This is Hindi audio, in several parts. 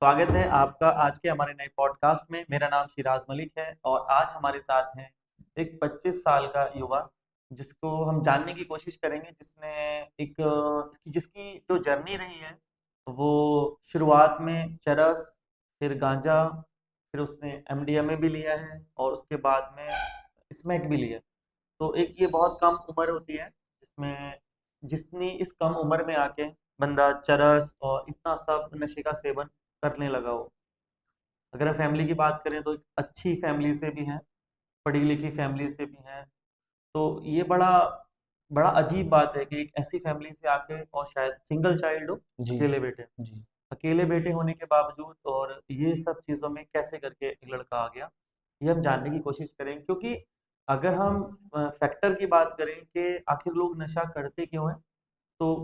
स्वागत है आपका आज के हमारे नए पॉडकास्ट में। मेरा नाम शिराज मलिक है और आज हमारे साथ हैं एक 25 साल का युवा जिसको हम जानने की कोशिश करेंगे, जिसने एक जिसकी जो जर्नी रही है वो शुरुआत में चरस, फिर गांजा, फिर उसने एमडीएमए भी लिया है और उसके बाद में स्मैक भी लिया है। तो एक ये बहुत कम उम्र होती है जिसमें जितनी इस कम उम्र में आके बंदा चरस और इतना सब नशे का सेवन करने लगा हो। अगर हम फैमिली की बात करें तो एक अच्छी फैमिली से भी हैं, पढ़ी लिखी फैमिली से भी हैं। तो ये बड़ा बड़ा अजीब बात है कि एक ऐसी फैमिली से आके और शायद सिंगल चाइल्ड हो, जी, अकेले बेटे जी। अकेले बेटे होने के बावजूद और ये सब चीज़ों में कैसे करके एक लड़का आ गया, ये हम जानने की कोशिश करेंगे। क्योंकि अगर हम फैक्टर की बात करें कि आखिर लोग नशा करते क्यों हैं, तो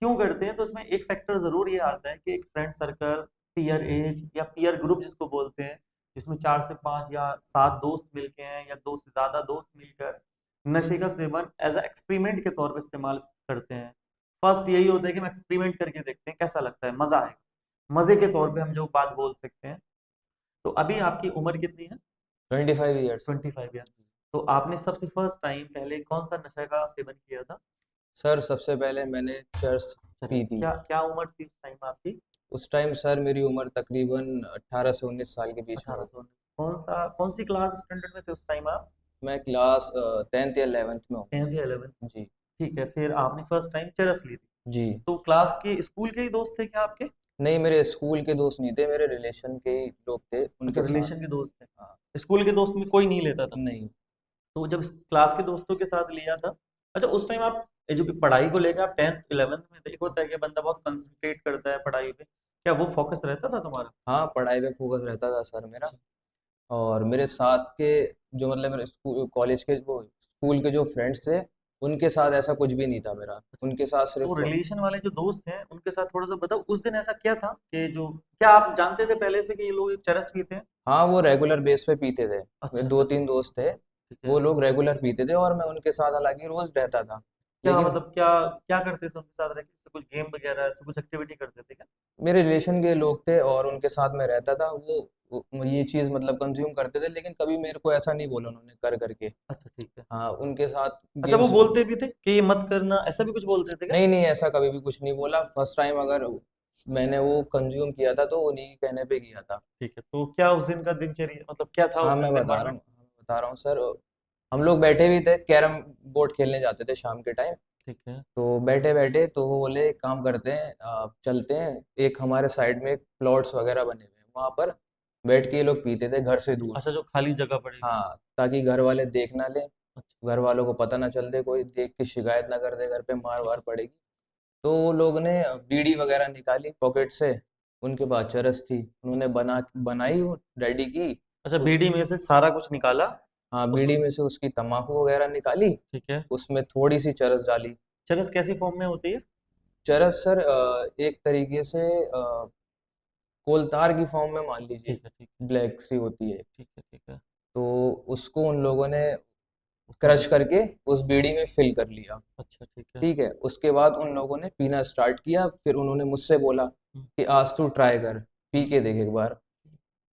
क्यों करते हैं, तो इसमें एक फैक्टर ज़रूर ये आता है कि एक फ्रेंड सर्कल, पीयर एज या पीयर ग्रुप जिसको बोलते हैं, जिसमें 4 से 5 या 7 दोस्त मिलके हैं या 2 से ज़्यादा दोस्त मिलकर नशे का सेवन एज़ अ एक्सपेरिमेंट के तौर पे इस्तेमाल करते हैं। फर्स्ट यही होता है कि हम एक्सपेरिमेंट करके देखते हैं कैसा लगता है, मज़ा आएगा। मज़े के तौर पे हम जो बात बोल सकते हैं। तो अभी आपकी उम्र कितनी है? 25 ईयर्स। 25 ईयर। तो आपने सबसे फर्स्ट टाइम पहले कौन-सा नशा का सेवन किया था? सर, सबसे पहले मैंने चरस चलिए, पी थी। क्या क्या उम्र थी उस टाइम आपकी? उस टाइम सर मेरी उम्र तकरीबन 18 से 19 साल के बीच में होगी। 1800। कौन सी क्लास स्टैंडर्ड में थे उस टाइम आप? मैं क्लास 10th या 11th में हूँ। 10th या 11th। जी, ठीक है, फिर आपने फर्स्ट टाइम चरस ली थी। जी। तो क्लास के स्कूल के ही दोस्त थे क्या आपके? नहीं, मेरे स्कूल के दोस्त नहीं थे, मेरे रिलेशन के ही लोग थे, अच्छा, उनके साथ। रिलेशन के दोस्त थे। हाँ। स्कूल के दोस्त में कोई नहीं लेता था। नहीं। तो जब क्लास के दोस्तों के साथ लिया था, अच्छा उस टाइम आप जो पढ़ाई को लेकर आप 10th 11th में थे, एक होता है कि बंदा बहुत कंसंट्रेट करता है पढ़ाई पे, क्या वो फोकस रहता था तुम्हारा? हाँ, पढ़ाई पे फोकस रहता था सर मेरा। अच्छा। और मेरे साथ के जो मतलब मेरे स्कूल कॉलेज के वो स्कूल के जो फ्रेंड्स थे, उनके साथ ऐसा कुछ भी नहीं था मेरा। उनके साथ तो सिर्फ रिलेशन वाले जो दोस्त हैं उनके साथ थोड़ा सा बताओ, उस दिन ऐसा क्या था कि जो क्या आप जानते थे पहले से कि ये लोग चरस पीते हैं? हाँ, वो रेगुलर बेस पे पीते थे। मेरे अच्छा दो अच्छा। तीन दोस्त थे, ठीक है। वो लोग रेगुलर पीते थे और मैं उनके साथ हालांकि रोज रहता था। क्या लेकिन मतलब क्या क्या करते थे उनके साथ रह के? जैसे कुछ गेम वगैरह ऐसे कुछ एक्टिविटी करते थे क्या? मेरे रिलेशन के लोग थे और उनके साथ मैं रहता था। वो ये चीज़ मतलब कंज्यूम करते थे, लेकिन कभी मेरे को ऐसा नहीं बोला उन्होंने कर करके। अच्छा ठीक है। हाँ, उनके साथ अच्छा, वो गेम्स। बोलते भी थे कि ये मत करना, ऐसा भी कुछ बोलते थे क्या? नहीं, नहीं, ऐसा कभी भी कुछ नहीं बोला। फर्स्ट टाइम अगर मैंने वो कंज्यूम किया था तो उन्हीं के कहने पे किया था। ठीक है, तो क्या उस दिन का दिनचर्या, मतलब क्या था हाँ, उस दिन का एनवायरनमेंट? मैं बता रहा हूँ सर। हम लोग बैठे भी थे, कैरम बोर्ड खेलने जाते थे शाम के टाइम। ठीक है। तो बैठे बैठे तो वो बोले एक काम करते हैं, चलते हैं, एक हमारे साइड में प्लॉट्स वगैरह बने हुए हैं, वहां पर बैठ के ये लोग पीते थे घर से दूर। अच्छा, जो खाली जगह पड़ी थी। हाँ, ताकि घर वाले देख ना ले, अच्छा। घर वालों को पता ना चल दे, कोई देख के शिकायत ना कर दे, घर पे मार ठीक वार है। पड़ेगी। तो वो लोग ने बीड़ी वगैरह निकाली पॉकेट से। उनके पास चरस थी, उन्होंने बनाई वो रेडी की। अच्छा, उ- बीड़ी में से सारा कुछ निकाला। हाँ, उसको। बीड़ी में से उसकी तम्बाकू वगैरह निकाली, ठीक है। उसमें थोड़ी सी चरस डाली। चरस कैसी फॉर्म में होती है? चरस सर एक तरीके से कोलतार की फॉर्म में मान लीजिए, ठीक है ठीक ब्लैक सी होती है। ठीक है। ठीक है। तो उसको उन लोगों ने उसमें क्रश करके उस बीड़ी में फिल कर लिया। अच्छा ठीक है। ठीक है, उसके बाद उन लोगों ने पीना स्टार्ट किया, फिर उन्होंने मुझसे बोला हम्म, कि आज तू ट्राई कर, पी हम्म, के देख एक बार।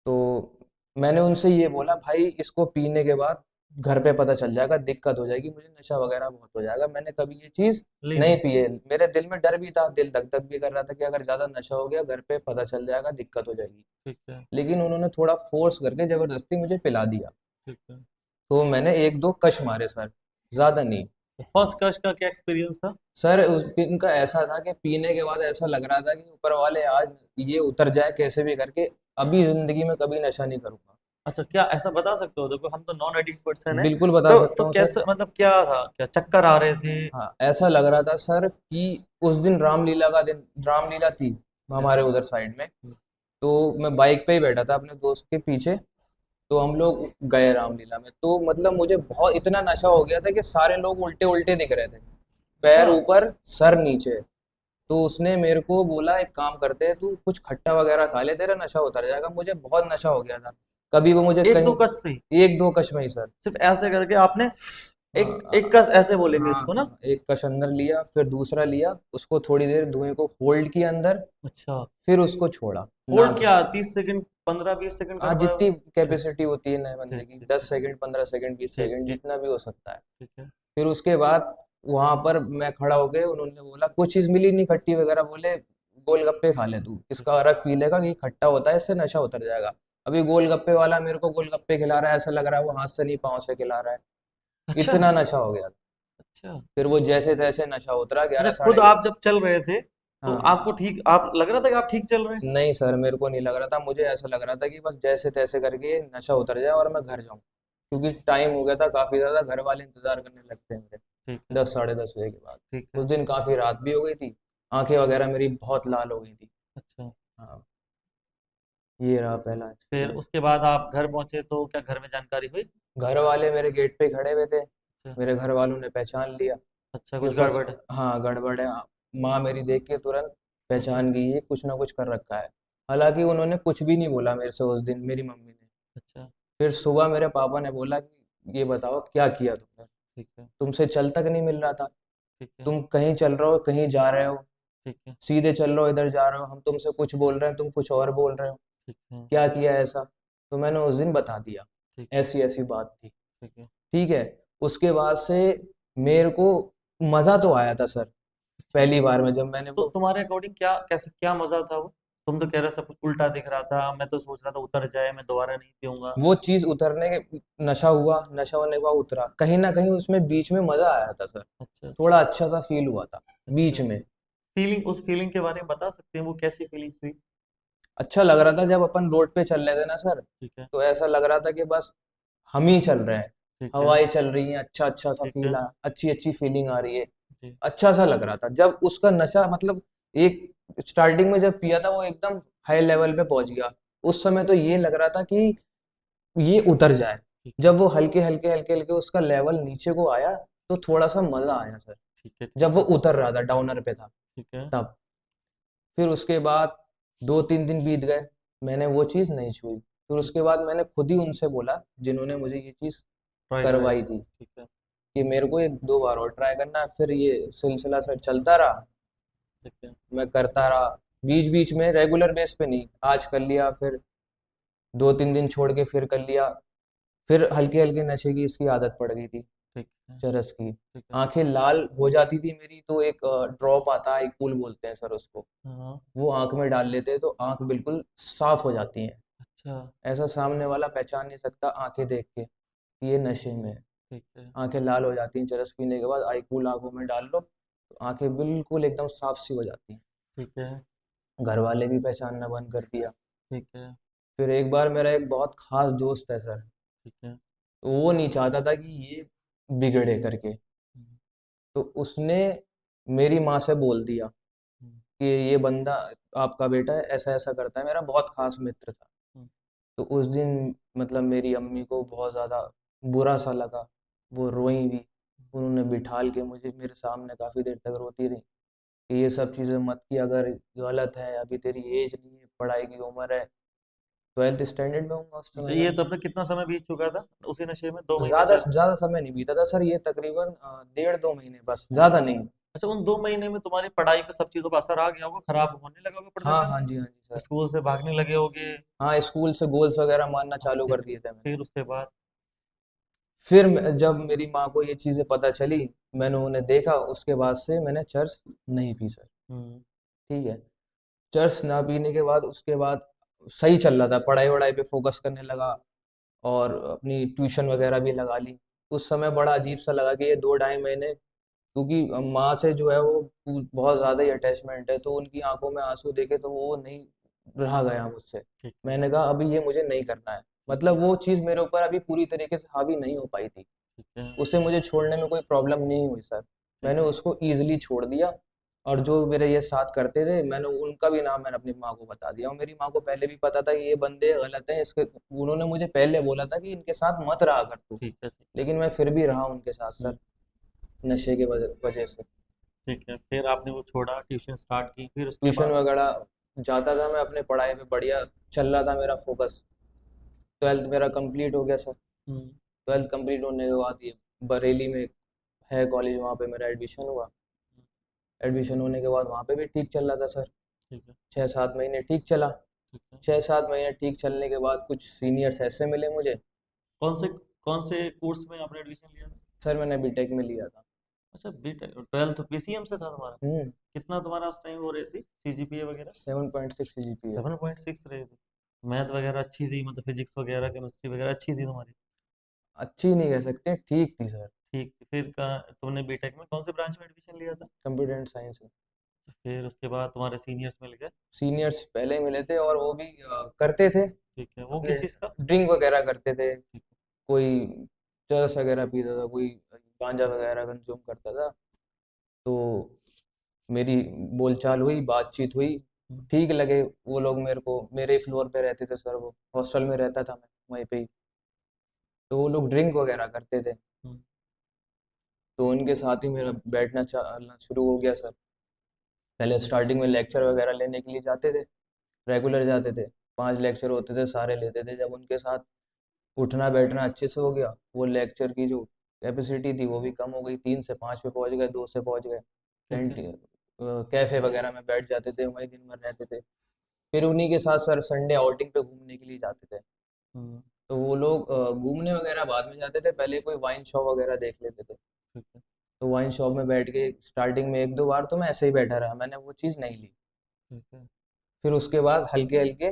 तो मैंने उनसे ये बोला, भाई इसको पीने के बाद घर पे पता चल जाएगा, दिक्कत हो जाएगी, मुझे नशा वगैरह बहुत हो जाएगा, मैंने कभी ये चीज ली नहीं नहीं। पी है। मेरे दिल में डर भी था, दिल धक धक भी कर रहा था कि अगर ज्यादा नशा हो गया, घर पे पता चल जाएगा, दिक्कत हो जाएगी। ठीक है। लेकिन उन्होंने थोड़ा फोर्स करके जबरदस्ती मुझे पिला दिया। ठीक है। तो मैंने एक दो कश मारे सर, ज्यादा नहीं। तो फर्स्ट कश का क्या एक्सपीरियंस था? सर, उस दिन का ऐसा था कि पीने के बाद ऐसा लग रहा था कि ऊपर वाले आज ये उतर जाए कैसे भी करके, अभी जिंदगी में कभी नशा नहीं करूंगा। अच्छा, क्या ऐसा बता सकते हो? देखो हम तो नॉन एडिक्ट पर्सन है। बिल्कुल बता तो सकता हूँ सर। कैसे, मतलब क्या था, क्या चक्कर आ रहे थे? हाँ, ऐसा लग रहा था सर कि उस दिन रामलीला का दिन, रामलीला थी हमारे उधर साइड में। हम्म, तो मैं बाइक पे ही बैठा था अपने दोस्त के पीछे। तो हम लोग गए रामलीला में, तो मतलब मुझे बहुत इतना नशा हो गया था कि सारे लोग उल्टे उल्टे दिख रहे थे, अच्छा। पैर ऊपर सर नीचे। तो उसने मेरे को बोला, एक काम करते हैं, तू कुछ खट्टा वगैरह खा ले, तेरा नशा उतर जाएगा। मुझे बहुत नशा हो गया था, कभी वो मुझे एक दो कहीं कश से ही? एक दो कश में ही सर। सिर्फ ऐसे करके आपने एक एक कस ऐसे बोलेंगे हाँ इसको ना। हाँ, एक कश अंदर लिया, फिर दूसरा लिया, उसको थोड़ी देर धुएं को होल्ड किया अंदर, अच्छा, फिर उसको छोड़ा होल्ड नाक। क्या 30 सेकंड 15-20 सेकंड कर हाँ, पाए जितनी होगे? ठीक कैपेसिटी होती है नए बंदे ठीक की, ठीक 10 सेकंड, 15 सेकंड, बीस ठीक सेकंड ठीक जितना भी हो सकता है। ठीक है। फिर उसके बाद वहां पर मैं खड़ा हो गए, उन्होंने बोला कुछ चीज मिली नहीं खट्टी वगैरह, बोले गोलगप्पे खा ले तू, ठीक इसका अरक पी लेगा, ये खट्टा होता है, इससे नशा उतर जाएगा। अभी गोलगप्पे वाला मेरे को गोलगप्पे खिला रहा है, ऐसा लग रहा है वो हाथ से नहीं पाँव से खिला रहा है। अच्छा इतना नशा हो गया। अच्छा फिर वो जैसे तैसे नशा उतरा, अच्छा। 11 खुद साढ़े आप जब चल रहे थे तो हाँ। आपको ठीक आप लग रहा था कि आप ठीक चल रहे हैं? नहीं सर, मेरे को नहीं लग रहा था, मुझे ऐसा लग रहा था कि बस जैसे तैसे करके नशा उतर जाए और मैं घर जाऊं, क्योंकि अच्छा टाइम हो गया था काफी ज्यादा, घर वाले इंतजार करने लगते हैं मेरे। ठीक है 10 साढ़े 10 बजे के बाद। ठीक उस है। दिन काफी रात भी हो गई थी, आंखें वगैरह मेरी बहुत लाल हो गई थी। अच्छा, हाँ, ये रहा पहला फिर एक्सपीरियंस। उसके बाद आप घर पहुंचे तो क्या घर में जानकारी हुई? घर वाले मेरे गेट पे खड़े हुए थे, अच्छा मेरे घर वालों ने पहचान लिया अच्छा, कि कुछ फंस। गड़बड़ है। हाँ, गड़बड़ है। माँ मेरी देख के तुरंत अच्छा पहचान गई, ये कुछ ना कुछ कर रखा है। हालांकि उन्होंने कुछ भी नहीं बोला मेरे से उस दिन, मेरी मम्मी ने। अच्छा फिर सुबह मेरे पापा ने बोला कि ये बताओ क्या किया तुमने, ठीक है तुमसे चल तक नहीं मिल रहा था, ठीक है तुम कहीं चल रहे हो कहीं जा रहे हो, ठीक है सीधे चल रहे हो इधर जा रहे हो, हम तुमसे कुछ बोल रहे हैं तुम कुछ और बोल रहे हो, ठीक है क्या किया ऐसा। तो मैंने उस दिन बता दिया, ठीक है ऐसी ऐसी बात थी। ठीक है। ठीक है। उसके बाद से मेरे को मजा तो आया था सर, अच्छा, पहली बार में जब मैंने तो वो तुम्हारे अकॉर्डिंग क्या कैसे क्या मजा था वो? तुम तो कह रहे हो सब कुछ उल्टा दिख रहा था, मैं तो सोच रहा था उतर जाए, मैं दोबारा नहीं पीऊंगा। वो चीज उतरने के, नशा हुआ, नशा होने के बाद उतरा, कहीं ना कहीं उसमें बीच में मजा आया था सर, अच्छा अच्छा थोड़ा अच्छा सा फील हुआ था अच्छा। बीच में। फीलिंग, उस फीलिंग के बारे में बता सकते हैं वो कैसी फीलिंग थी? अच्छा लग रहा था जब अपन रोड पे चल रहे थे ना सर, ठीक है तो ऐसा लग रहा था कि बस हम ही चल रहे हैं, ठीक है हवाएं चल रही हैं, अच्छा अच्छा सा ठीक फील है आ, अच्छी अच्छी फीलिंग आ रही है, जी। अच्छा सा लग रहा था। जब उसका नशा मतलब एक स्टार्टिंग में जब पिया था वो एकदम हाई लेवल पे पहुंच गया, उस समय तो ये लग रहा था कि ये उतर जाए। ठीक है जब वो हल्के हल्के हल्के हल्के उसका लेवल नीचे को आया, तो थोड़ा सा मजा आया सर, ठीक है जब ठीक वो है उतर रहा था, डाउनर पे था ठीक है। तब। फिर उसके बाद 2 3 दिन बीत गए, मैंने वो चीज़ नहीं छुई। फिर ठीक उसके बाद मैंने खुद ही उनसे बोला जिन्होंने मुझे ये चीज़ ट्राई कराई करवाई थी। थी, ठीक है कि मेरे को 1 2 बार और ट्राई करना है। फिर ये सिलसिला सर चलता रहा, ठीक है मैं करता रहा, बीच बीच में रेगुलर बेस पे नहीं, आज कर लिया, फिर 2 3 दिन छोड़ के फिर कर लिया। फिर हल्के हल्के नशे की इसकी आदत पड़ गई थी, ठीक है चरस की। ठीक है। आंखें लाल हो जाती थी मेरी, तो एक ड्रॉप आता है, कूल बोलते हैं सर उसको, हाँ। वो आंख में डाल लेते हैं तो आंख बिल्कुल साफ हो जाती हैं। अच्छा ऐसा सामने वाला पहचान नहीं सकता आंखें देख के कि ये नशे में है। ठीक है आंखें लाल हो जाती हैं चरस पीने के बाद, आई कूल आंखों में डाल लो तो आंखें बिल्कुल एकदम साफ सी हो जाती हैं। ठीक है घर वाले भी पहचानना बंद कर दिया। ठीक है फिर एक बार मेरा एक बहुत खास दोस्त है सर, ठीक है। तो वो नहीं चाहता था कि ये बिगड़े करके, हम्म, तो उसने मेरी माँ से बोल दिया हम्म, कि ये बंदा आपका बेटा है, ऐसा ऐसा करता है, मेरा बहुत खास मित्र था। हम्म, तो उस दिन मतलब मेरी अम्मी को बहुत ज़्यादा बुरा सा लगा, वो रोई भी, उन्होंने बिठाल के मुझे मेरे सामने काफ़ी देर तक रोती रही कि ये सब चीज़ें मत की, अगर गलत है, अभी तेरी एज नहीं है, पढ़ाई की उम्र है, 12th स्टैंडर्ड में हूँ उस अच्छा, समय ये मैं। तब तक कितना समय बीत चुका था उसी नशे में? 2 महीने ज़्यादा चल ज़्यादा समय नहीं बीता था सर, ये तकरीबन 1.5 2 महीने, बस ज़्यादा नहीं। अच्छा, उन 2 महीने में तुम्हारी पढ़ाई पे सब चीजों का असर आ गया होगा, खराब होने लगा होगा हाँ प्रदर्शन? हाँ जी, हाँ जी सर। स्कूल से भागने लगे होगे? हाँ, स्कूल से गोल्स वगैरह मारना हाँ चालू ठीक कर है। दिए थे मैंने। फिर उसके बाद? फिर जब मेरी माँ को ये चीज़ें पता चली, मैंने उन्हें देखा, उसके बाद से मैंने चर्च नहीं पी सर। हम्म ठीक है। चर्च ना पीने के बाद उसके बाद सही चल रहा था, पढ़ाई वढ़ाई पे फोकस करने लगा और अपनी ट्यूशन वगैरह भी लगा ली। उस समय बड़ा अजीब सा लगा कि ये 2 2.5 महीने, क्योंकि माँ से जो है वो बहुत ज़्यादा ही अटैचमेंट है, तो उनकी आंखों में आंसू देखे तो वो नहीं रहा गया मुझसे। ठीक है मैंने कहा अभी ये मुझे नहीं करना है, ठीक है मतलब वो चीज़ मेरे ऊपर अभी पूरी तरीके से हावी नहीं हो पाई थी, ठीक है उसे मुझे छोड़ने में कोई प्रॉब्लम नहीं हुई सर। ठीक मैंने है उसको ईजिली छोड़ दिया, और जो मेरे ये साथ करते थे मैंने उनका भी नाम मैंने अपनी माँ को बता दिया, और मेरी माँ को पहले भी पता था कि ये बंदे गलत हैं, इसके उन्होंने मुझे पहले बोला था कि इनके साथ मत रहा कर तू, ठीक है ठीक है। लेकिन मैं फिर भी रहा उनके साथ हम्म, सर, नशे के वजह से। ठीक है। फिर आपने वो छोड़ा, ट्यूशन स्टार्ट की, फिर उसके ट्यूशन बाद? वगैरह जाता था मैं, अपने पढ़ाई पे बढ़िया चल रहा था मेरा फोकस। 12th मेरा कंप्लीट हो गया सर। हम्म 12th कंप्लीट होने के बाद ये बरेली में है कॉलेज, वहाँ पे मेरा एडमिशन हुआ। एडमिशन होने के बाद वहाँ पे भी ठीक चल रहा था सर। ठीक है। 6-7 महीने ठीक चला। ठीक है। 6-7 महीने ठीक चलने के बाद कुछ सीनियर्स ऐसे मिले मुझे। कौन से कौन से कोर्स में आपने एडमिशन लिया था? सर मैंने बीटेक में लिया था। अच्छा, बीटेक, 12th पीसीएम से था तुम्हारा? 7.6 कितना तुम्हारा उस टाइम हो रही थी सीजीपीए वगैरह? 7.6 GPA। 7.6 रही थी। मैथ वगैरह अच्छी थी, मतलब फिजिक्स वगैरह केमिस्ट्री वगैरह अच्छी थी तुम्हारी? अच्छी नहीं कह सकते, ठीक थी सर। ठीक थी। फिर तुमने बीटेक में कौन से ब्रांच में एडमिशन लिया था? कंप्यूटर एंड साइंस में। फिर उसके बाद तुम्हारे सीनियर्स मिल गए? सीनियर्स पहले मिले थे और वो भी करते थे ठीक है, वो अपने, किस चीज़ का? ड्रिंक वगैरह करते थे। ठीक कोई चरस वगैरह पीता था, कोई गांजा वगैरह कंज्यूम करता था। तो मेरी बोलचाल हुई, बातचीत हुई, है। ठीक लगे वो लोग मेरे को। मेरे फ्लोर पे रहते थे सर, वो हॉस्टल में रहता था मैं वहीं पे ही। तो वो लोग ड्रिंक वगैरह करते थे, हम्म। तो उनके साथ ही मेरा बैठना चलना शुरू हो गया सर। पहले स्टार्टिंग में लेक्चर वगैरह लेने के लिए जाते थे, रेगुलर जाते थे। 5 लेक्चर होते थे, सारे लेते थे। जब उनके साथ उठना बैठना अच्छे से हो गया, वो लेक्चर की जो कैपेसिटी थी वो भी कम हो गई। 3 से 5 पे पहुंच गए, 2 से पहुंच गए। ठीक है। कैंटीन, कैफे वगैरह में बैठ जाते थे, वहीं दिन भर रहते थे। फिर उन्हीं के साथ सर संडे आउटिंग पे घूमने के लिए जाते थे। हम्म। तो वो लोग घूमने वगैरह बाद में जाते थे, पहले कोई वाइन शॉप वगैरह देख लेते थे। ठीक है। तो वाइन शॉप में बैठ के स्टार्टिंग में 1-2 बार तो मैं ऐसे ही बैठा रहा, मैंने वो चीज़ नहीं ली। ठीक है। फिर उसके बाद हल्के हल्के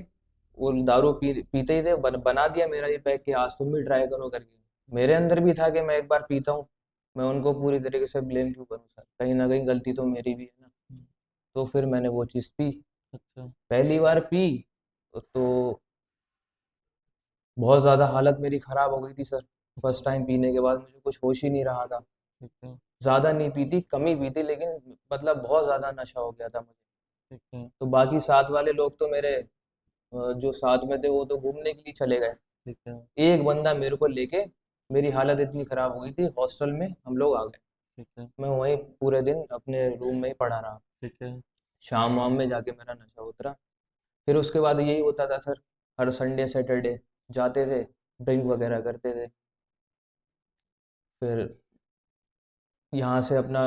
वो दारू पीते ही थे। बना दिया मेरा ये पैक कि आज तुम भी ट्राई करो करके। मेरे अंदर भी था कि मैं एक बार पीता हूँ, मैं उनको पूरी तरीके से ब्लेम क्यों करूँ सर, कहीं ना कहीं गलती तो मेरी भी है ना। हम्म। तो फिर मैंने वो चीज़ पी। अच्छा। पहली बार पी तो बहुत ज़्यादा हालत मेरी ख़राब हो गई थी सर। अच्छा। फर्स्ट टाइम पीने के बाद मुझे कुछ होश ही नहीं रहा था। ठीक है। ज़्यादा नहीं पी थी, कम ही पी थी, लेकिन मतलब बहुत ज़्यादा नशा हो गया था मुझे। ठीक है। तो बाकी साथ वाले लोग तो मेरे जो साथ में थे वो तो घूमने के लिए चले गए। ठीक है। एक बंदा मेरे को लेके, मेरी हालत इतनी ख़राब हो गई थी, हॉस्टल में हम लोग आ गए। ठीक है। मैं वहीं पूरे दिन अपने रूम में ही पड़ा रहा। ठीक है। शाम वाम में जाके मेरा नशा उतरा। फिर उसके बाद यही होता था सर, हर संडे सैटरडे जाते थे, ड्रिंक वगैरह करते थे। फिर यहाँ से अपना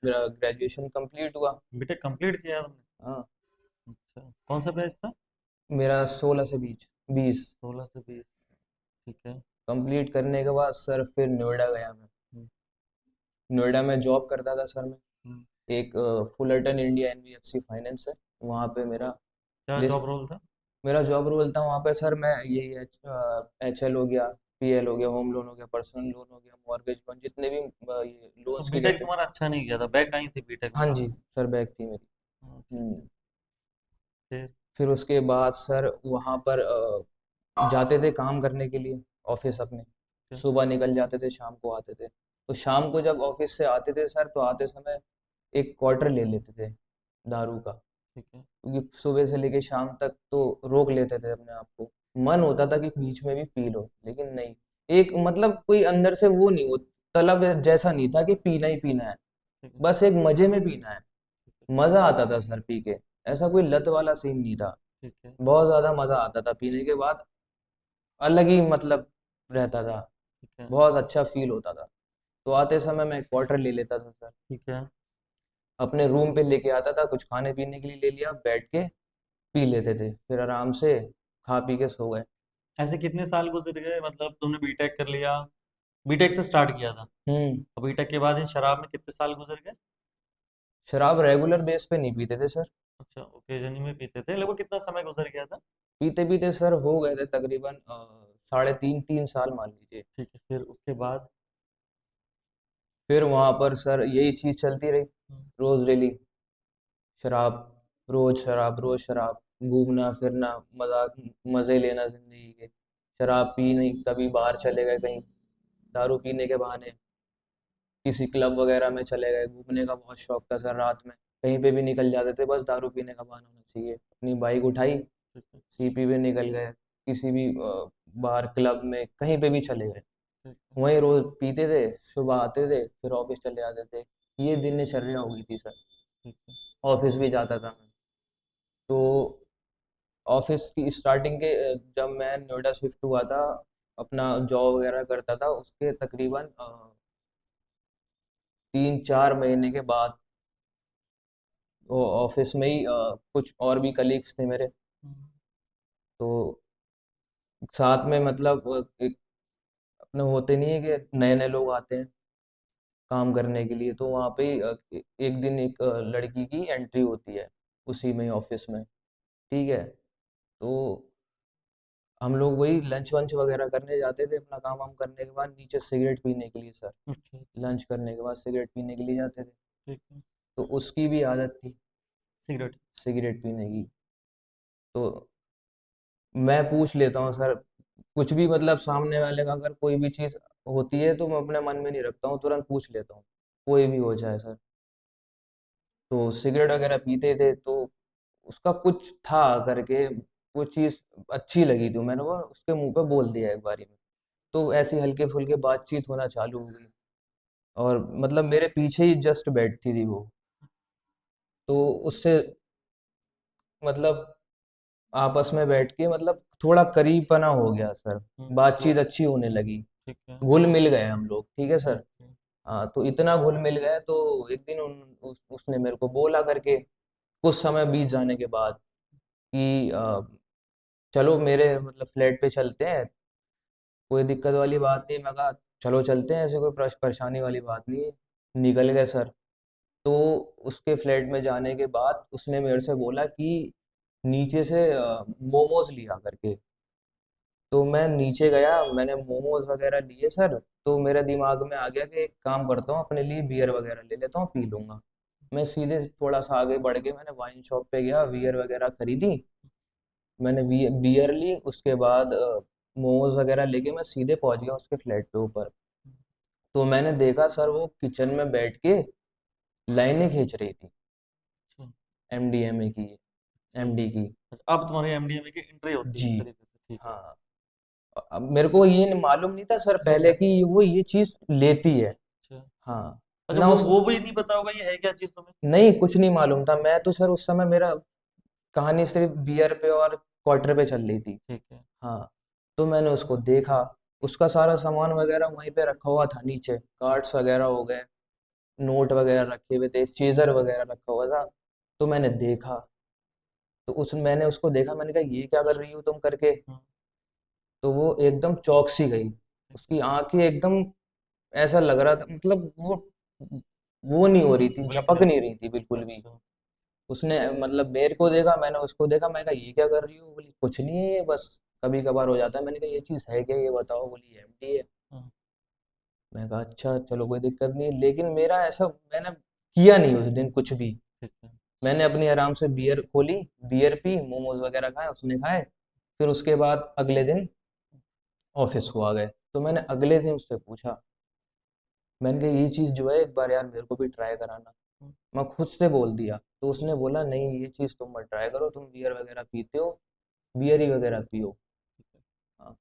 मेरा ग्रेजुएशन कंप्लीट हुआ। बीटेक कंप्लीट किया तुमने? हाँ। अच्छा, कौन सा बैच था? मेरा 16 से 20। 16 से 20। ठीक है। कंप्लीट करने के बाद सर फिर नोएडा गया मैं। हम्म। नोएडा में जॉब करता था सर मैं। हम्म। एक फुलरटन इंडिया एनबीएफसी फाइनेंस है, वहाँ पे मेरा क्या लिस्ट, जॉब रोल था? मेरा जॉब रोल था वहाँ पे सर। मैं यही एच एल हो गया, पीएल हो गया, होम लोन हो गया, पर्सनल लोन हो गया, मॉर्गेज लोन, जितने भी ये तो लोन्स की बीटेक कहते हैं। तुम्हारा अच्छा नहीं गया था, बैक आई थी बीटेक में हाँ जी काफी? सर, बैक थी मेरी। हाँ, ठीक है। हम्म। फिर? फिर उसके बाद सर वहाँ पर जाते थे काम करने के लिए, ऑफिस अपने। ठीक सुबह निकल जाते थे, शाम को आते थे। तो शाम को जब ऑफिस से आते थे सर, तो आते समय एक क्वार्टर ले लेते थे दारू का। है। ठीक है। क्योंकि सुबह से लेके शाम तक तो रोक लेते थे अपने आप को। मन होता था कि बीच में भी पी लो, लेकिन नहीं। एक मतलब कोई अंदर से वो नहीं, वो तलब जैसा नहीं था कि पीना ही पीना है। ठीक है। बस एक मजे में पीना है। ठीक है। मजा आता था सर पी के। ऐसा कोई लत वाला सीन नहीं था। ठीक है। बहुत ज्यादा मजा आता था पीने के बाद, अलग ही मतलब रहता था। ठीक है। बहुत अच्छा फील होता था। तो आते समय मैं क्वार्टर ले लेता था सर, ठीक है। अपने रूम पे लेके आता था, कुछ खाने पीने के लिए ले लिया, बैठ के पी लेते थे, फिर आराम से खा पी के सो गए। ऐसे कितने साल गुजर गए, मतलब तुमने बीटेक कर लिया, बीटेक से स्टार्ट किया था, हम्म। और बीटेक के बाद इन शराब में कितने साल गुजर गए? शराब रेगुलर बेस पे नहीं पीते थे सर। अच्छा, ओकेजनली में पीते थे, लगभग कितना समय गुजर गया था? पीते पीते सर हो गए थे तकरीबन 3.5-3 साल मान लीजिए। ठीक है। फिर उसके बाद? फिर वहां पर सर यही चीज चलती रही, हम्म। रोज डेली शराब, रोज शराब, रोज शराब, घूमना फिरना, मजाक, मजे लेना जिंदगी के। शराब पी नहीं, कभी बाहर चले गए कहीं, दारू पीने के बहाने किसी क्लब वगैरह में चले गए। घूमने का बहुत शौक था सर, रात में कहीं पे भी निकल जाते थे, बस दारू पीने का बहाना होना चाहिए। अपनी बाइक उठाई, ठीक है। सीपी पे निकल गए, किसी भी बाहर क्लब में कहीं पे भी चले गए। ठीक है। वहीं रोज पीते थे, सुबह आते थे, फिर ऑफिस चले जाते थे। ये दिनचर्या हो गई थी सर। ठीक है। ऑफिस भी जाता था मैं। तो ऑफिस की स्टार्टिंग के जब मैं नोएडा शिफ्ट हुआ था, अपना जॉब वगैरह करता था, उसके तकरीबन 3-4 महीने के बाद वो ऑफिस में ही कुछ और भी कलीग्स थे मेरे, हम्म, तो साथ में मतलब एक अपने होते नहीं है कि नए नए लोग आते हैं काम करने के लिए, तो वहाँ पे ही, एक दिन एक लड़की की एंट्री होती है उसी में ऑफिस में। ठीक है, तो हम लोग वही लंच वंच वगैरह करने जाते थे, अपना काम वाम करने के बाद नीचे सिगरेट पीने के लिए सर। अच्छा अच्छा। लंच करने के बाद सिगरेट पीने के लिए जाते थे, ठीक है। तो उसकी भी आदत थी सिगरेट। सिगरेट पीने की। तो मैं पूछ लेता हूँ सर, कुछ भी मतलब सामने वाले का अगर कोई भी चीज़ होती है तो मैं अपने मन में नहीं रखता हूँ, तुरंत पूछ लेता हूँ, कोई भी हो जाए सर। तो सिगरेट वगैरह पीते थे, तो उसका कुछ था करके वो चीज़ अच्छी लगी, तो मैंने वो उसके मुंह पे बोल दिया एक बारी में। तो ऐसी हल्के फुल्के बातचीत होना चालू हो गई, और मतलब मेरे पीछे ही जस्ट बैठती थी वो, तो उससे मतलब आपस में बैठ के मतलब थोड़ा करीबपना हो गया सर, तो बातचीत अच्छी होने लगी, ठीक है। घुल मिल गए हम लोग, ठीक है सर। ठीक है। हाँ, तो इतना घुल मिल गए, तो एक दिन उसने मेरे को बोला करके कुछ समय बीत जाने के बाद कि चलो मेरे मतलब फ्लैट पे चलते हैं, कोई दिक्कत वाली बात नहीं। मैं कहा चलो चलते हैं, ऐसे कोई परेशानी वाली बात नहीं है। निकल गए सर। तो उसके फ्लैट में जाने के बाद उसने मेरे से बोला कि नीचे से मोमोज लिया करके। तो मैं नीचे गया, मैंने मोमोज वगैरह लिए सर। तो मेरे दिमाग में आ गया कि एक काम करता हूँ, अपने लिए बियर वगैरह ले लेता हूँ, पी लूंगा। मैं सीधे थोड़ा सा आगे बढ़ के मैंने वाइन शॉप पे गया, बियर वगैरह खरीदी। मैंने बियर ली, उसके बाद मोमोज वगैरह लेके मैं सीधे पहुंच गया उसके फ्लैट पे ऊपर। तो मैंने देखा सर, वो किचन में बैठ के लाइनें खींच रही थी अच्छा एमडीएमए की, अच्छा। एमडी की। अच्छा, अब तुम्हारी एमडीएमए की एंट्री होती है जी इस तरीके से। ठीक है। हाँ। अब मेरे को ये मालूम नहीं था सर पहले कि वो ये चीज लेती है। अच्छा हाँ। अच्छा, ना वो उस वो भी नहीं पता होगा ये है क्या चीज़ तुम्हें? नहीं, कुछ नहीं मालूम था। मैं तो सर उस समय मेरा कहानी सिर्फ बियर पे और क्वार्टर पे चल रही थी। ठीक है। हाँ। तो मैंने उसको देखा, उसका सारा सामान वगैरह वहीं पे रखा हुआ था नीचे, कार्ड्स वगैरह हो गए, नोट वगैरह रखे हुए थे, चेजर वगैरह रखा हुआ था। तो मैंने देखा, तो उस मैंने उसको देखा, मैंने कहा ये क्या कर रही हो तुम करके। हाँ, तो वो एकदम चौक सी गई, ठीक है। उसकी आंखें एकदम ऐसा लग रहा था, मतलब वो नहीं हो रही थी, ब्लिंक झपक नहीं। नहीं रही थी बिल्कुल भी। अच्छा। उसने मतलब मेरे को देखा, मैंने उसको देखा, मैं कहा ये क्या कर रही हो। बोली कुछ नहीं है, ये बस कभी कभार हो जाता है। मैंने कहा ये चीज़ है क्या, ये बताओ। बोली एमडी है। हाँ, मैं कहा अच्छा चलो कोई दिक्कत नहीं, लेकिन मेरा ऐसा मैंने किया नहीं उस दिन कुछ भी। ठीक है। मैंने अपनी आराम से बियर खोली, बियर पी, मोमोज वगैरह खाए, उसने खाए। फिर उसके बाद अगले दिन ऑफिस को आ गए, तो मैंने अगले दिन उससे पूछा, मैंने कहा ये चीज़ जो है एक बार यार मेरे को भी ट्राई कराना। हाँ, मैं खुद से बोल दिया, तो उसने बोला नहीं ये चीज़ तुम मत ट्राई करो, तुम बियर वगैरह पीते हो, बियर ही वगैरह पियो। ठीक है। हाँ।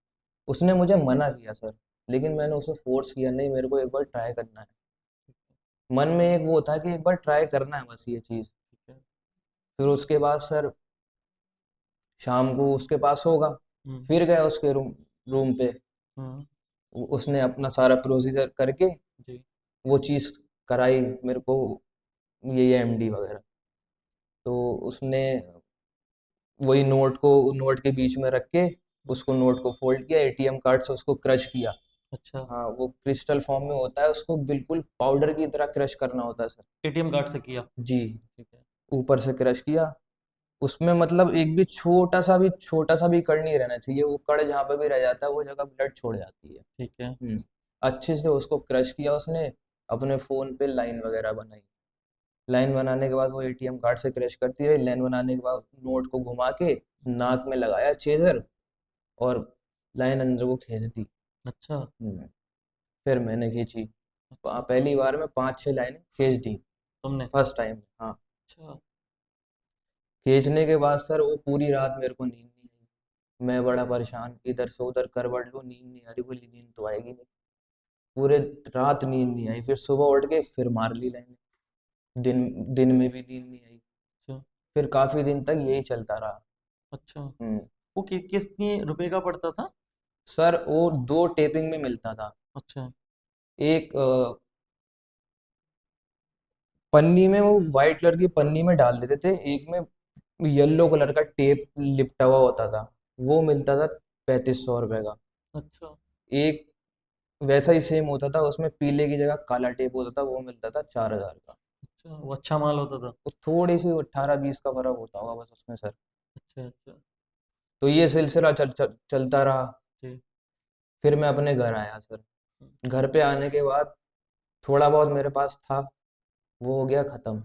उसने मुझे मना किया सर, लेकिन मैंने उसे फोर्स किया, नहीं मेरे को एक बार ट्राई करना है। ठीक है। मन में एक वो था कि एक बार ट्राई करना है बस ये चीज़। ठीक है। फिर उसके बाद सर शाम को उसके पास होगा, हम्म। फिर गया उसके रूम रूम पे। हम्म। उसने अपना सारा प्रोसीजर करके जी। वो चीज़ कराई मेरे को, ये एमडी वगैरह। तो उसने वही नोट के बीच में रख के हम्म, उसको नोट को फोल्ड किया, एटीएम कार्ड से उसको क्रश किया। अच्छा। हाँ, वो क्रिस्टल फॉर्म में होता है, उसको बिल्कुल पाउडर की तरह क्रश करना होता है सर। एटीएम कार्ड से किया। जी। ठीक है। ऊपर से क्रश किया, उसमें मतलब एक भी छोटा सा भी कण नहीं रहना चाहिए, वो कण जहाँ पे भी रह जाता है वो जगह ब्लड छोड़ जाती है। ठीक है। अच्छे से उसको क्रश किया उसने, अपने फोन पे लाइन वगैरह बनाई। लाइन बनाने के बाद वो एटीएम कार्ड से क्रश करती रही, लाइन बनाने के बाद नोट को घुमा के नाक में लगाया चेजर, और लाइन अंदर को खींच दी। अच्छा हम्म, फिर मैंने खींची, अच्छा। पहली बार में 5-6 लाइनें खींच दी, तुमने। First time. हाँ। अच्छा। खींचने के बाद सर वो पूरी रात मेरे को नींद नहीं आई। मैं बड़ा परेशान, इधर से उधर करवट लूँ, नींद नहीं आ रही। बोली नींद तो आएगी नहीं, पूरे रात नींद नहीं आई। फिर सुबह उठ के फिर मार ली लाइन, दिन दिन में भी नींद नहीं आई। अच्छा फिर काफी दिन तक यही चलता रहा। अच्छा। हम्म। वो कितने रुपए का पड़ता था? सर वो 2 टेपिंग में मिलता था। अच्छा। एक पन्नी में, वो वाइट कलर की पन्नी में डाल देते थे, एक में येलो कलर का टेप लिपटा हुआ होता था, वो मिलता था 3500 रुपए का। अच्छा। एक वैसा ही सेम होता था, उसमें पीले की जगह काला टेप होता था, वो मिलता था 4000 का। अच्छा, वो अच्छा माल होता था। तो थोड़ी सी 18-20 का फर्क होता होगा बस उसमें सर। अच्छा अच्छा। तो ये सिलसिला चलता रहा। जी। फिर मैं अपने घर आया सर। हम्म। घर पे आने के बाद थोड़ा बहुत मेरे पास था, वो हो गया खत्म।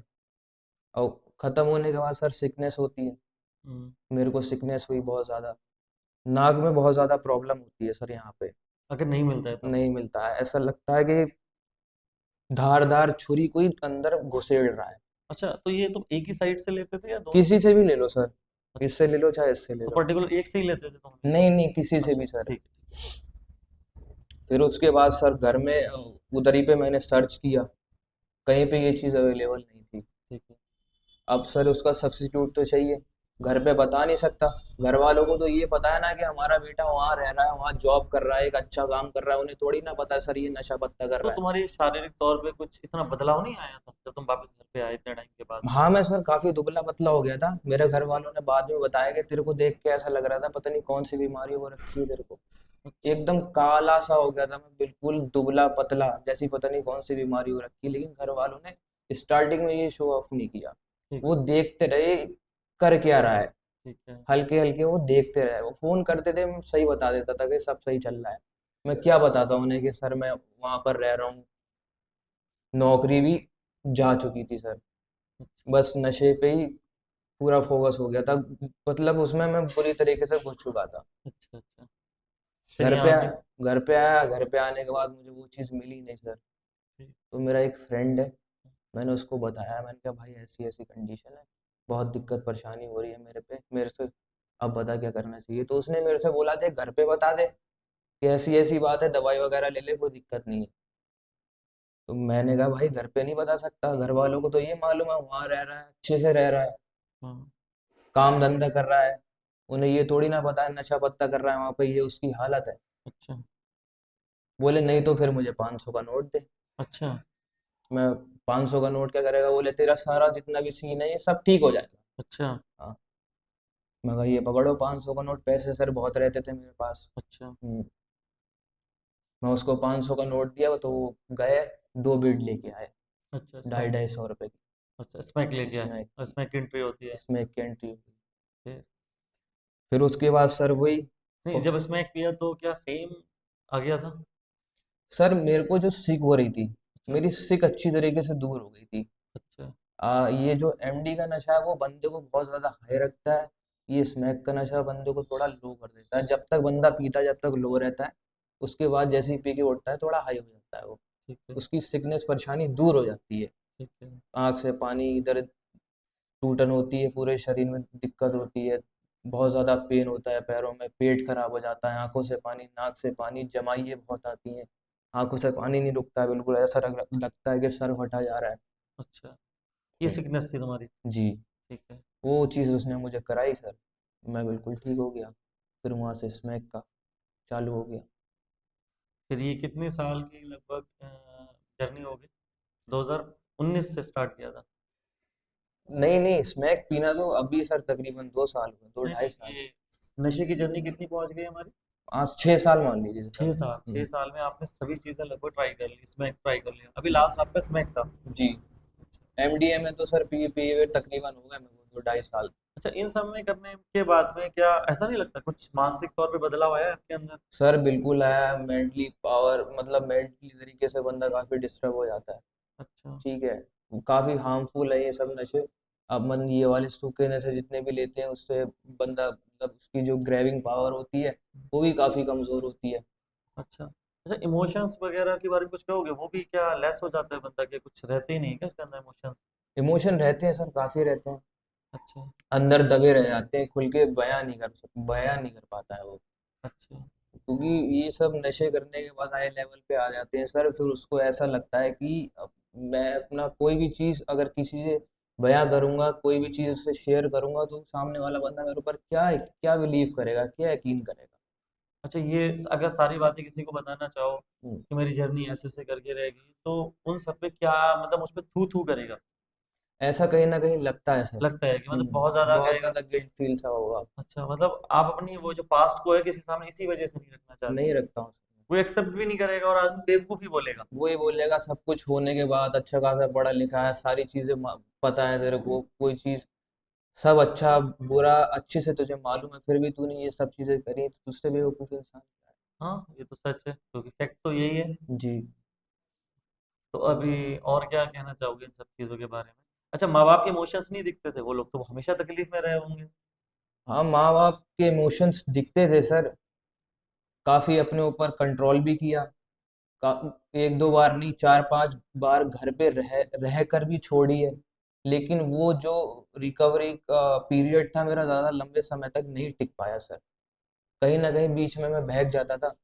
और खत्म होने के बाद सर सिकनेस होती है, हम्म। मेरे को सिकनेस हुई बहुत ज़्यादा। नाक में बहुत ज़्यादा प्रॉब्लम होती है सर यहाँ पे। अगर नहीं मिलता है तब। नहीं मिलता है, ऐसा लगता है कि धारदार छुरी कोई अंदर घुसेड़ रहा है। अच्छा, तो ये तुम एक ही साइड से लेते थे या दोनों किसी साइड? से भी ले लो सर, अच्छा। इससे ले लो चाहे इससे ले तो लो। पर्टिकुलर एक से ही लेते थे तुम हमेशा? नहीं नहीं, किसी से अच्छा भी सर। ठीक है। फिर उसके बाद सर घर में उधर ही पे मैंने सर्च किया, कहीं पे ये चीज़ अवेलेबल नहीं थी। ठीक है। अब सर उसका सब्स्टिट्यूट तो चाहिए, घर पे बता नहीं सकता। घर वालों को तो ये पता है ना कि हमारा बेटा वहाँ रह रहा है, वहाँ जॉब कर रहा है, एक अच्छा काम कर रहा है, उन्हें थोड़ी ना पता है सर ये नशा पत्ता कर तो रहा है। तुम्हारी शारीरिक तौर पे कुछ इतना बदलाव नहीं आया था जब तुम वापस घर पे आए इतने टाइम के बाद? हाँ मैं सर काफी दुबला पतला हो गया था, मेरे घर वालों ने बाद में बताया कि तेरे को देख के ऐसा लग रहा था पता नहीं कौन सी बीमारी हो रखी है तेरे को। अच्छा। एकदम काला सा हो गया था मैं, बिल्कुल दुबला पतला, जैसी पता नहीं कौन सी बीमारी हो रखी है। लेकिन घर वालों ने स्टार्टिंग में ये शो ऑफ नहीं किया, ठीक वो है। देखते रहे कर क्या रहा है। ठीक है। हल्के हल्के वो देखते रहे, वो फोन करते थे, मैं सही बता देता था कि सब सही चल रहा है। मैं क्या बताता उन्हें कि सर मैं वहां पर रह रहा हूँ, नौकरी भी जा चुकी थी सर, अच्छा बस नशे पे ही पूरा फोकस हो गया था। मतलब उसमें मैं बुरी तरीके से घुस चुका था। अच्छा। अच्छा। फिर घर यहाँ पे आके? घर पे आया, घर पे आने के बाद मुझे वो चीज़ मिली नहीं सर। ठीक। तो मेरा एक फ्रेंड है, मैंने उसको बताया, मैंने कहा भाई ऐसी ऐसी कंडीशन है, बहुत दिक्कत परेशानी हो रही है मेरे पे, मेरे से अब बता क्या करना चाहिए। तो उसने मेरे से बोला दे घर पे बता दे कि ऐसी ऐसी बात है, दवाई वगैरह ले ले, कोई दिक्कत नहीं है। तो मैंने कहा भाई घर पे नहीं बता सकता, घर वालों को तो ये मालूम है वहाँ रह रहा है, अच्छे से रह रहा है, हाँ। काम धंधा कर रहा है, उन्हें ये थोड़ी ना पता है नशा पत्ता कर रहा है वहाँ पे, ये उसकी हालत है। अच्छा। बोले नहीं तो फिर मुझे 500 का नोट दे। अच्छा। मैं 500 का नोट क्या करेगा, बोले तेरा सारा जितना भी सीन है ये सब ठीक हो जाएगा। अच्छा। हाँ, मैं कहा ये पकड़ो 500 का नोट, पैसे सर बहुत रहते थे मेरे पास। अच्छा। हम्म, मैं उसको 500 का नोट दिया तो वो गए, 2 बीड लेके आए, अच्छा ढाई स्मैक। 250 रुपए की। अच्छा स्मैक लेके आए इसमें और स्मैक की एंट्री होती है? इसमें एक एंट्री हुई। फिर? फिर उसके बाद सर वही नहीं, फ- जब स्मैक पिया तो क्या सेम आ गया था? सर मेरे को जो सिक हो रही थी, अच्छा। मेरी सिक अच्छी तरीके से दूर हो गई थी। अच्छा। ये जो एमडी का नशा है वो बंदे को बहुत ज्यादा हाई रखता है, ये स्मैक का नशा बंदे को थोड़ा लो कर देता है। जब तक बंदा पीता है जब तक लो रहता है, उसके बाद जैसे ही पी के उठता है थोड़ा हाई हो जाता है वो, ठीक है। उसकी सिकनेस परेशानी दूर हो जाती है। ठीक है। आँख से पानी इधर टूटन होती है, पूरे शरीर में दिक्कत होती है, बहुत ज़्यादा पेन होता है पैरों में, पेट खराब हो जाता है, आंखों से पानी, नाक से पानी, जमाइए बहुत आती हैं, आंखों से पानी नहीं रुकता है बिल्कुल, ऐसा लगता है कि सर फटा जा रहा है। अच्छा, ये हम्म, सिकनेस थी तुम्हारी? जी। ठीक है। वो चीज़ उसने मुझे कराई सर, मैं बिल्कुल ठीक हो गया। फिर वहाँ से स्मैक का चालू हो गया। फिर ये कितने साल की लगभग जर्नी होगी? 2019 से स्टार्ट किया था? नहीं नहीं, स्मैक पीना तो अभी सर तकरीबन 2 साल हुए, दो नहीं ढाई नहीं, साल ये नशे की जर्नी कितनी पहुंच गई हमारी? 5-6 साल मान लीजिए सर। 6 साल। 6 साल में आपने सभी चीजें लगभग ट्राई कर ली, स्मैक ट्राई कर लिया, अभी लास्ट आपका स्मैक था? जी। एमडीए में तो सर पी पी हुए तकरीबन हो गए मेरे को 2-2.5 साल। अच्छा, इन सब में करने के बाद में क्या ऐसा नहीं लगता कुछ मानसिक तौर पे बदलाव आया है आपके अंदर? सर बिल्कुल आया, मेंटली पावर, मतलब मेंटली तरीके से बंदा काफी डिस्टर्ब हो जाता है। अच्छा। ठीक है, काफी हार्मफुल है ये सब नशे। अब मन ये वाले सूखे नशे जितने भी लेते हैं उससे बंदा, मतलब उसकी जो ग्रेविंग पावर होती है वो भी काफी कमजोर होती है। अच्छा। अच्छा, इमोशंस वगैरह के बारे में कुछ कहोगे? वो भी क्या लेस हो जाता है बंदा के, कुछ रहते ही नहीं क्या उसके अंदर इमोशंस? इमोशन रहते हैं सर, काफी रहते हैं, अच्छा। अंदर दबे रह जाते हैं, खुल के बयां नहीं कर पाता है वो। अच्छा। क्योंकि ये सब नशे करने के बाद हाई लेवल पे आ जाते हैं सर, फिर उसको ऐसा लगता है कि अब मैं अपना कोई भी चीज़ अगर किसी से बयां करूंगा, कोई भी चीज़ उससे शेयर करूंगा, तो सामने वाला बंदा मेरे ऊपर क्या क्या बिलीव करेगा, क्या यकीन करेगा। अच्छा, ये अगर सारी बातें किसी को बताना चाहो हम्म। कि मेरी जर्नी ऐसे ऐसे करके रहेगी, तो उन सब पे क्या मतलब उस पे थू थू करेगा? ऐसा कहीं ना कहीं लगता है सर लगता है कि मतलब बहुत ज्यादा बहुत कहेगा। ज्यादा गिल्ट फील सा होगा। अच्छा, मतलब आप अपनी वो जो पास्ट को है किसी के सामने इसी वजह से नहीं रखना चाहते। नहीं रखता हूँ। वो एक्सेप्ट भी नहीं करेगा और आदमी बेवकूफी बोलेगा। वो ही बोलेगा सब कुछ होने के बाद, अच्छा खासा पढ़ा लिखा है, सारी चीजें पता है तेरे को, कोई चीज सब अच्छा बुरा अच्छे से तुझे मालूम है, फिर भी तूने ये सब चीजें करी, तो तुझसे बेवकूफ इंसान क्या हाँ, ये तो सच है क्योंकि फैक्ट तो यही है। है। जी। तो अभी और क्या कहना चाहोगे इन सब चीजों के बारे में? अच्छा, माँ बाप के इमोशंस नहीं दिखते थे? वो लोग तो हमेशा तकलीफ में रहे होंगे। हाँ, माँ बाप के इमोशंस दिखते थे सर, काफी अपने ऊपर कंट्रोल भी किया। का, एक दो बार नहीं, चार पांच बार घर पे रह कर भी छोड़ी है। लेकिन वो जो रिकवरी का पीरियड था मेरा, ज्यादा लंबे समय तक नहीं टिक पाया सर। कहीं ना कहीं बीच में मैं बहक जाता था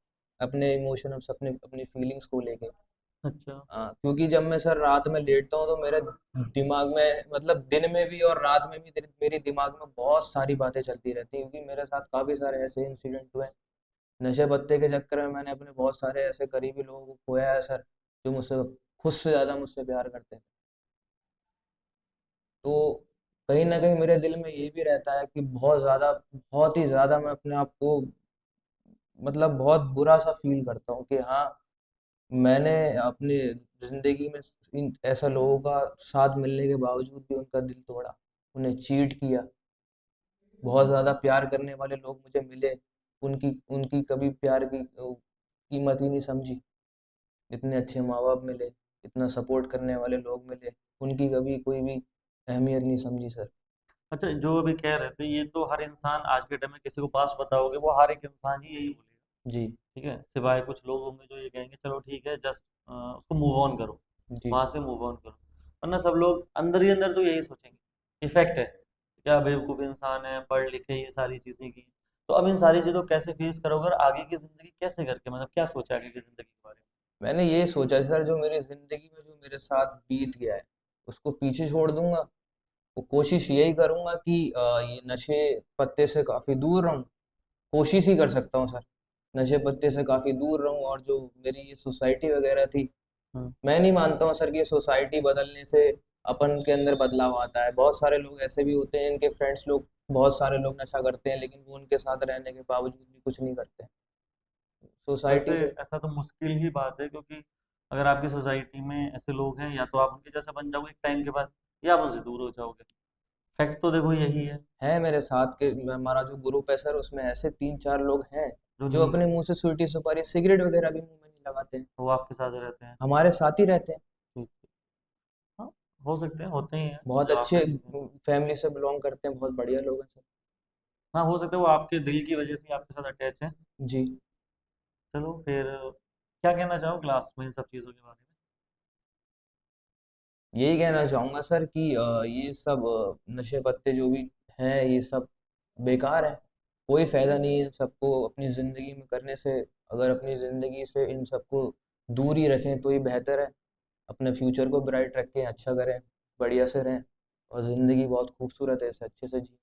अपने इमोशंस, अपने अपनी फीलिंग्स को लेके। अच्छा। क्योंकि जब मैं सर रात में लेटता हूँ तो मेरे दिमाग में, मतलब दिन में भी और रात में भी मेरी दिमाग में बहुत सारी बातें चलती रहती हैं, क्योंकि मेरे साथ काफी सारे ऐसे इंसिडेंट हुए। नशे पत्ते के चक्कर में मैंने अपने बहुत सारे ऐसे करीबी लोगों को खोया है सर, जो मुझसे खुद से ज्यादा मुझसे प्यार करते हैं। तो कहीं ना कहीं मेरे दिल में ये भी रहता है कि बहुत ज्यादा, बहुत ही ज्यादा मैं अपने आप को, मतलब बहुत बुरा सा फील करता हूँ कि हाँ, मैंने अपनी जिंदगी में इन ऐसा लोगों का साथ मिलने के बावजूद भी उनका दिल तोड़ा, उन्हें चीट किया। बहुत ज्यादा प्यार करने वाले लोग मुझे मिले, उनकी उनकी कभी प्यार की कीमत ही नहीं समझी। इतने अच्छे माँ बाप मिले, इतना सपोर्ट करने वाले लोग मिले, उनकी कभी कोई भी अहमियत नहीं समझी सर। अच्छा, जो अभी कह रहे थे ये तो हर इंसान आज के टाइम में किसी को पास बताओगे वो हर एक इंसान ही यही बोलेगा। जी। ठीक है, सिवाय कुछ लोग होंगे जो ये कहेंगे चलो ठीक है, जस्ट उसको मूव ऑन करो, जी। वहां से मूव ऑन करो। वरना सब लोग अंदर ही अंदर तो यही सोचेंगे। इफेक्ट है, क्या बेवकूफ इंसान है, पढ़ लिखे ये सारी चीजें की। तो अब इन सारी चीजों को कैसे फेस करोगे और आगे की जिंदगी कैसे करके, मतलब क्या सोचा आगे की जिंदगी के बारे मैंने ये सोचा सर, जो मेरी जिंदगी में जो मेरे साथ बीत गया है उसको पीछे छोड़ दूंगा। वो कोशिश यही करूंगा कि ये नशे पत्ते से काफी दूर रहूं। कोशिश ही कर सकता हूँ सर, नशे पत्ते से काफी दूर रहूं। और जो मेरी ये सोसाइटी वगैरह थी, में? मैं नहीं मानता हूँ सर कि ये सोसाइटी बदलने से अपन के अंदर बदलाव आता है। बहुत सारे लोग ऐसे भी होते हैं, इनके फ्रेंड्स लोग, बहुत सारे लोग नशा करते हैं, लेकिन वो उनके साथ रहने के बावजूद भी कुछ नहीं करते वैसे सोसाइटी से। ऐसा तो मुश्किल ही बात है क्योंकि अगर आपकी सोसाइटी में ऐसे लोग हैं, या तो आप उनके जैसा बन जाओगे एक टाइम के बाद, या आप उनसे दूर हो जाओगे। फैक्ट तो देखो यही है। है मेरे साथ के, हमारा जो ग्रुप है सर, उसमें ऐसे तीन चार लोग हैं जो जो नहीं, अपने मुंह से स्वीटी सुपारी सिगरेट वगैरह भी मुंह में नहीं लगाते हैं, वो आपके साथ रहते हैं। हमारे साथ ही रहते हैं। ठीक। हाँ, हो सकते हैं, होते ही हैं बहुत जो अच्छे आपके जैसे। फैमिली से बिलोंग करते हैं, बहुत बढ़िया लोग हैं सर। हाँ, हो सकता है वो आपके दिल की वजह से ही आपके साथ अटैच है। जी। चलो फिर, क्या कहना चाहो क्लास में इन सब चीज़ों के बारे यही कहना चाहूंगा सर कि ये सब नशे पत्ते जो भी हैं, ये सब बेकार है। कोई फायदा नहीं है इन सबको अपनी जिंदगी में करने से। अगर अपनी जिंदगी से इन सबको दूर ही रखें तो ही बेहतर है। अपने फ्यूचर को ब्राइट रखें, अच्छा करें, बढ़िया से रहें, और जिंदगी बहुत खूबसूरत है, इसे अच्छे से जी।